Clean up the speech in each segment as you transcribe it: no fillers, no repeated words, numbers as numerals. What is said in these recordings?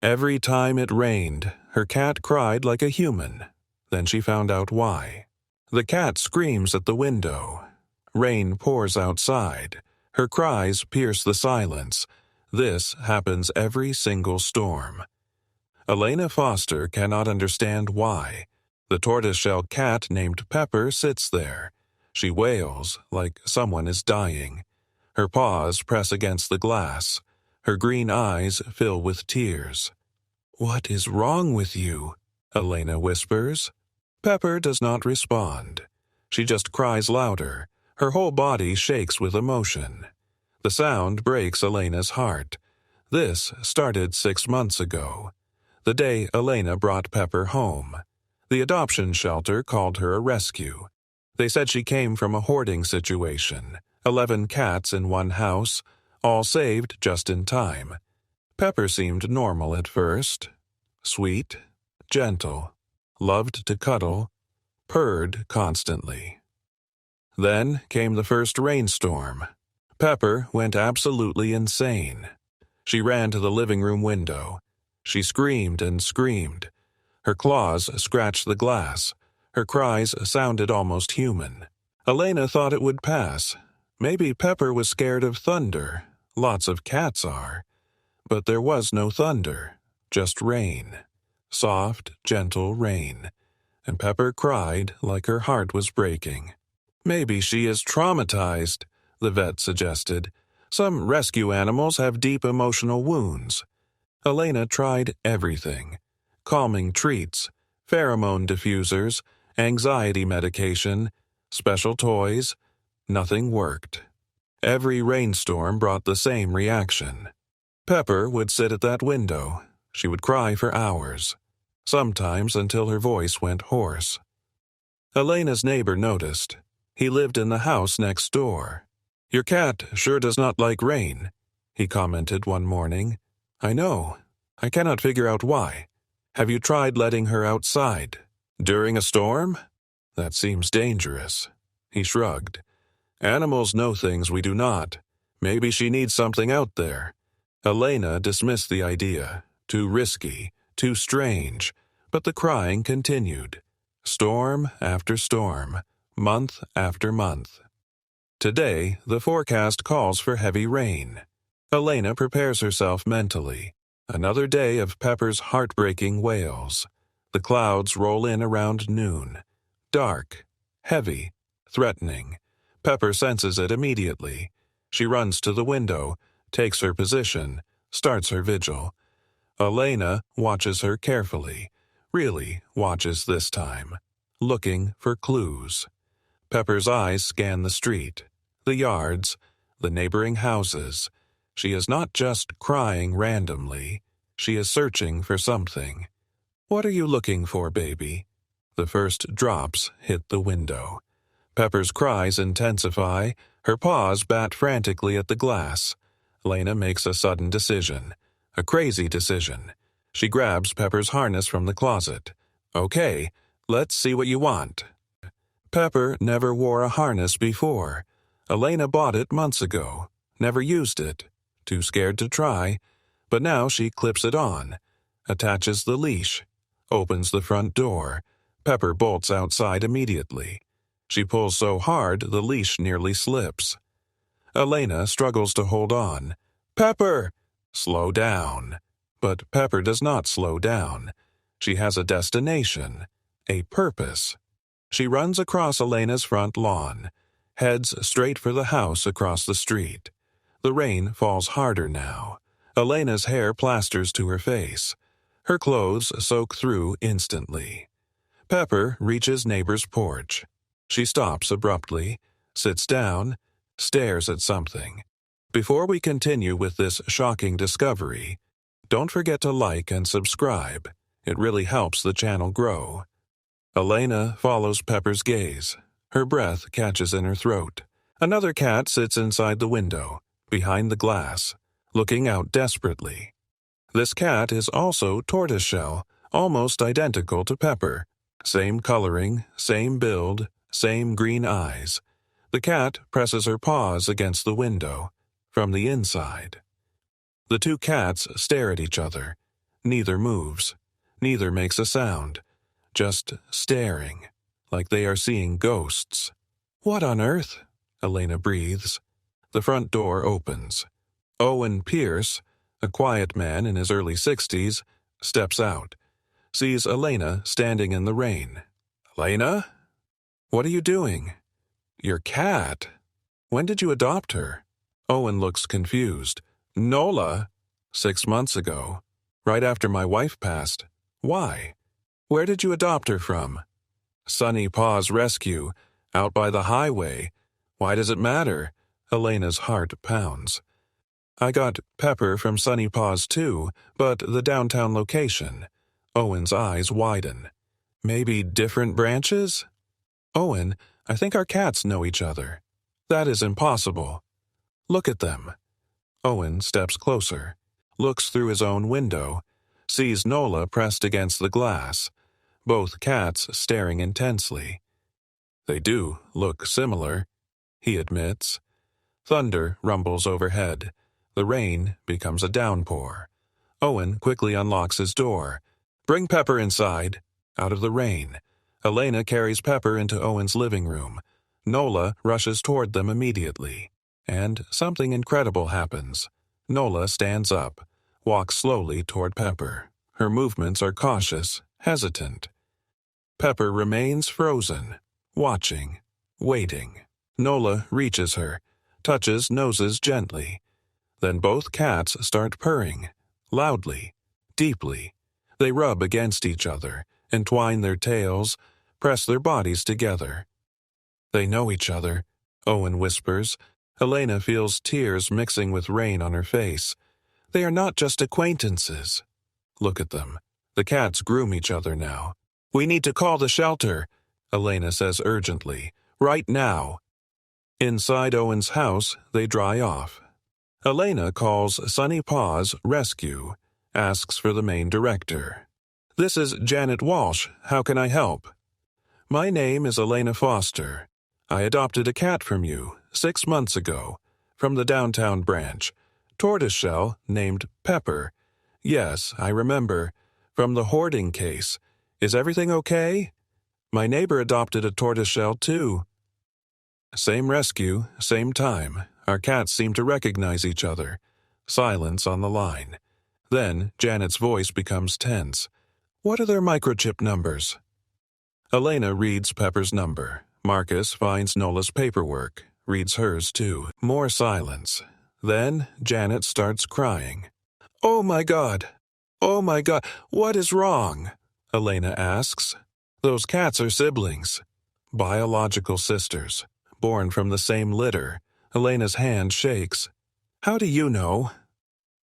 Every time it rained, her cat cried like a human. Then she found out why. The cat screams at the window. Rain pours outside. Her cries pierce the silence. This happens every single storm. Elena Foster cannot understand why. The tortoiseshell cat named Pepper sits there. She wails like someone is dying. Her paws press against the glass. Her green eyes fill with tears. "What is wrong with you?" Elena whispers. Pepper does not respond. She just cries louder. Her whole body shakes with emotion. The sound breaks Elena's heart. This started 6 months ago, the day Elena brought Pepper home. The adoption shelter called her a rescue. They said she came from a hoarding situation, 11 cats in one house, all saved just in time. Pepper seemed normal at first. Sweet, gentle, loved to cuddle, purred constantly. Then came the first rainstorm. Pepper went absolutely insane. She ran to the living room window. She screamed and screamed. Her claws scratched the glass. Her cries sounded almost human. Elena thought it would pass. Maybe Pepper was scared of thunder. Lots of cats are. But there was no thunder, just rain. Soft, gentle rain. And Pepper cried like her heart was breaking. "Maybe she is traumatized," the vet suggested. "Some rescue animals have deep emotional wounds." Elena tried everything. Calming treats, pheromone diffusers, anxiety medication, special toys. Nothing worked. Every rainstorm brought the same reaction. Pepper would sit at that window. She would cry for hours, sometimes until her voice went hoarse. Elena's neighbor noticed. He lived in the house next door. "Your cat sure does not like rain," he commented one morning. "I know. I cannot figure out why. Have you tried letting her outside? During a storm? That seems dangerous." He shrugged. "Animals know things we do not. Maybe she needs something out there." Elena dismissed the idea. Too risky, too strange. But the crying continued. Storm after storm, month after month. Today, the forecast calls for heavy rain. Elena prepares herself mentally. Another day of Pepper's heartbreaking wails. The clouds roll in around noon. Dark, heavy, threatening. Pepper senses it immediately. She runs to the window, takes her position, starts her vigil. Elena watches her carefully, really watches this time, looking for clues. Pepper's eyes scan the street, the yards, the neighboring houses. She is not just crying randomly. She is searching for something. "What are you looking for, baby?" The first drops hit the window. Pepper's cries intensify. Her paws bat frantically at the glass. Elena makes a sudden decision. A crazy decision. She grabs Pepper's harness from the closet. "Okay, let's see what you want." Pepper never wore a harness before. Elena bought it months ago. Never used it. Too scared to try. But now she clips it on. Attaches the leash. Opens the front door. Pepper bolts outside immediately. She pulls so hard the leash nearly slips. Elena struggles to hold on. "Pepper!" "Slow down." But Pepper does not slow down. She has a destination, a purpose. She runs across Elena's front lawn, heads straight for the house across the street. The rain falls harder now. Elena's hair plasters to her face. Her clothes soak through instantly. Pepper reaches neighbor's porch. She stops abruptly, sits down, stares at something. Before we continue with this shocking discovery, don't forget to like and subscribe. It really helps the channel grow. Elena follows Pepper's gaze. Her breath catches in her throat. Another cat sits inside the window, behind the glass, looking out desperately. This cat is also tortoiseshell, almost identical to Pepper. Same coloring, same build, same green eyes. The cat presses her paws against the window, from the inside. The two cats stare at each other. Neither moves. Neither makes a sound. Just staring, like they are seeing ghosts. "What on earth?" Elena breathes. The front door opens. Owen Pierce, a quiet man in his early 60s, steps out, sees Elena standing in the rain. "Elena? What are you doing?" "Your cat. When did you adopt her?" Owen looks confused. "Nola? 6 months ago. Right after my wife passed. Why? Where did you adopt her from?" "Sunny Paws Rescue, out by the highway. Why does it matter?" Elena's heart pounds. "I got Pepper from Sunny Paws too, but the downtown location." Owen's eyes widen. "Maybe different branches?" "Owen, I think our cats know each other." "That is impossible." "Look at them." Owen steps closer, looks through his own window, sees Nola pressed against the glass, both cats staring intensely. "They do look similar," he admits. Thunder rumbles overhead. The rain becomes a downpour. Owen quickly unlocks his door. "Bring Pepper inside." Out of the rain, Elena carries Pepper into Owen's living room. Nola rushes toward them immediately. And something incredible happens. Nola stands up, walks slowly toward Pepper. Her movements are cautious, hesitant. Pepper remains frozen, watching, waiting. Nola reaches her, touches noses gently. Then both cats start purring, loudly, deeply. They rub against each other, entwine their tails, press their bodies together. "They know each other," Owen whispers. Elena feels tears mixing with rain on her face. "They are not just acquaintances." Look at them. The cats groom each other now. "We need to call the shelter," Elena says urgently. "Right now." Inside Owen's house, they dry off. Elena calls Sunny Paws Rescue, asks for the main director. "This is Janet Walsh. How can I help?" "My name is Elena Foster. I adopted a cat from you 6 months ago, from the downtown branch. Tortoiseshell named Pepper. Yes, I remember. From the hoarding case. Is everything okay? My neighbor adopted a tortoiseshell too." Same rescue, same time. Our cats seem to recognize each other. Silence on the line. Then Janet's voice becomes tense. "What are their microchip numbers?" Elena reads Pepper's number. Marcus finds Nola's paperwork, reads hers too. More silence. Then Janet starts crying. "Oh my God! Oh my God! What is wrong?" Elena asks. "Those cats are siblings. Biological sisters. Born from the same litter." Elena's hand shakes. "How do you know?"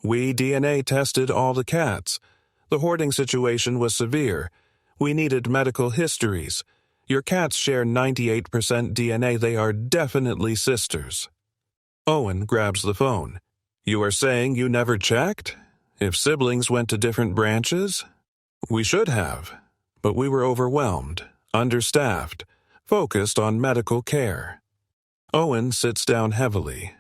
"We DNA tested all the cats. The hoarding situation was severe. We needed medical histories. Your cats share 98% DNA. They are definitely sisters." Owen grabs the phone. "You are saying you never checked? If siblings went to different branches?" "We should have. But we were overwhelmed, understaffed, focused on medical care." Owen sits down heavily.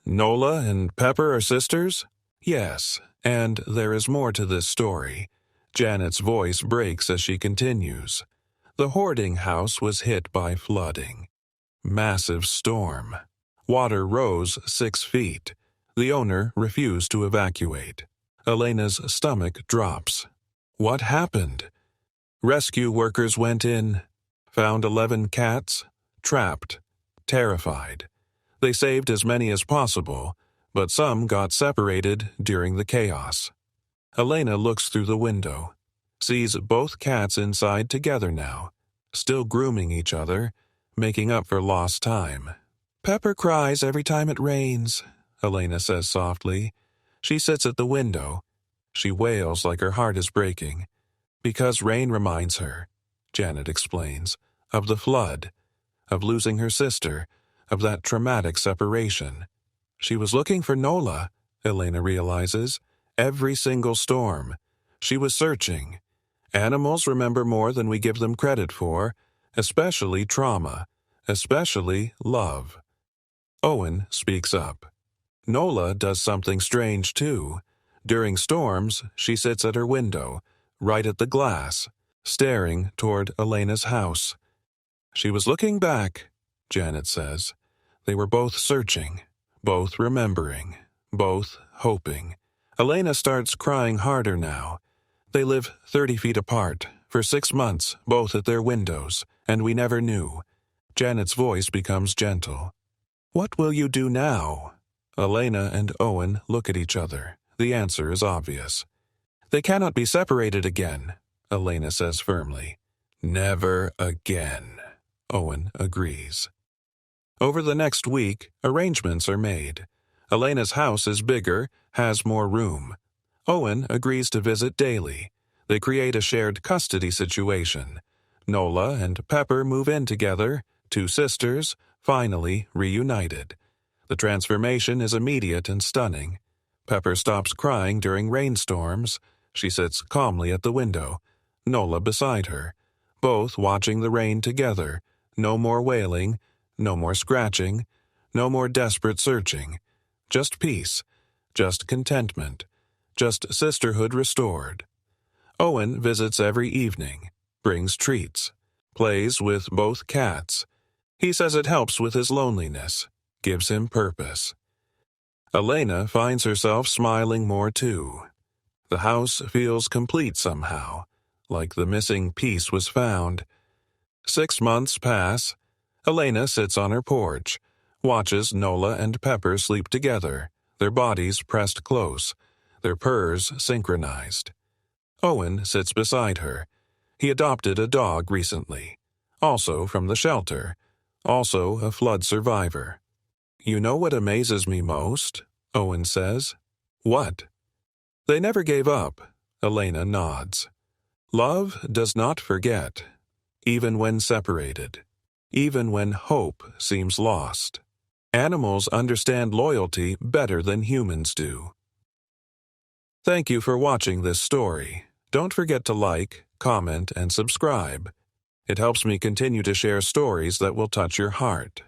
"Nola and Pepper are sisters?" "Yes, and there is more to this story." Janet's voice breaks as she continues. "The hoarding house was hit by flooding. Massive storm. Water rose 6 feet. The owner refused to evacuate." Elena's stomach drops. "What happened?" "Rescue workers went in, found 11 cats, trapped, terrified. They saved as many as possible, but some got separated during the chaos." Elena looks through the window, sees both cats inside together now, still grooming each other, making up for lost time. "Pepper cries every time it rains," Elena says softly. She sits at the window. She wails like her heart is breaking. "Because rain reminds her," Janet explains, "of the flood, of losing her sister, of that traumatic separation." She was looking for Nola, Elena realizes. Every single storm. She was searching. Animals remember more than we give them credit for, especially trauma, especially love. Owen speaks up. "Nola does something strange too. During storms, she sits at her window, right at the glass, staring toward Elena's house. She was looking back, Janet says. They were both searching, both remembering, both hoping. Elena starts crying harder now. They live 30 feet apart, for 6 months, both at their windows, and we never knew. Janet's voice becomes gentle. What will you do now? Elena and Owen look at each other. The answer is obvious. They cannot be separated again, Elena says firmly. Never again, Owen agrees. Over the next week, arrangements are made. Elena's house is bigger, has more room. Owen agrees to visit daily. They create a shared custody situation. Nola and Pepper move in together, 2 sisters, finally reunited. The transformation is immediate and stunning. Pepper stops crying during rainstorms. She sits calmly at the window, Nola beside her, both watching the rain together. No more wailing, no more scratching, no more desperate searching. Just peace, just contentment, just sisterhood restored. Owen visits every evening, brings treats, plays with both cats. He says it helps with his loneliness, gives him purpose. Elena finds herself smiling more too. The house feels complete somehow, like the missing piece was found. 6 months pass. Elena sits on her porch, watches Nola and Pepper sleep together, their bodies pressed close, their purrs synchronized. Owen sits beside her. He adopted a dog recently, also from the shelter, also a flood survivor. You know what amazes me most? Owen says. What? They never gave up, Elena nods. Love does not forget, even when separated, even when hope seems lost. Animals understand loyalty better than humans do. Thank you for watching this story. Don't forget to like, comment, and subscribe. It helps me continue to share stories that will touch your heart.